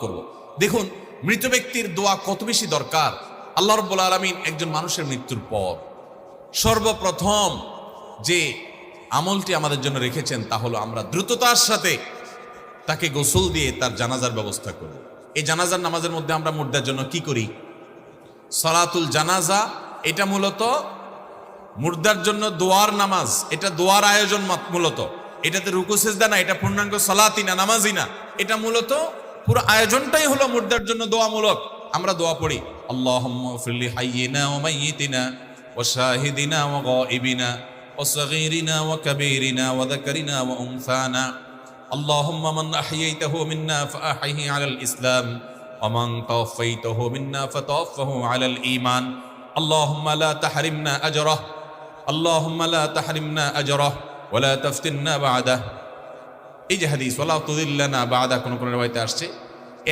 করব। দেখুন মৃত ব্যক্তির দোয়া কত বেশি দরকার। আল্লাহ রাব্বুল আলামিন একজন মানুষের মৃত্যুর পর সর্বপ্রথম যে আমলটি আমাদের জন্য রেখেছেন তা হলো আমরা দ্রুততার সাথে তাকে গোসল দিয়ে তার জানাজার ব্যবস্থা করব। এই জানাজার নামাজের মধ্যে আমরা মুর্দার জন্য কি করি? সালাতুল জানাজা। এটা মূলত মুর্দার জন্য দোয়ার নামাজ, এটা দোয়ার আয়োজন মূলত। এটাতে রুকু সিজদা না, এটা পূর্ণাঙ্গ সালাতই না, নামাজই না। এটা মূলত পুরো আয়োজনটাই হলো মুর্দার জন্য দোয়ামূলক। আমরা দোয়া পড়ি, আল্লাহুম্মা ফিরলি হাইয়িনা ওয়া মাইয়িতিনা ওয়া শাহিদিনা ওয়া গায়িবিনা ওয়া সগীরিনা ওয়া কাবীরিনা ওয়া যাকারিনা ওয়া উনসানা আল্লাহুম্মা মান আহইয়াইতাহু মিন্না ফাআহইহি আলাল ইসলাম ওয়া মান তাওয়াফাইতাহু মিন্না ফাতাওয়াফাহু আলাল ঈমান আল্লাহুম্মা লা তাহরিমনা আজরাহ আল্লাহুম্মা লা তাহরিমনা আজরাহ ওয়া লা তাফতিননা বা'দাহ। এই যে হাদিস ওয়ালা তুযিল্লানা বা'দা, কোন কোন রিওয়ায়াতে আসছে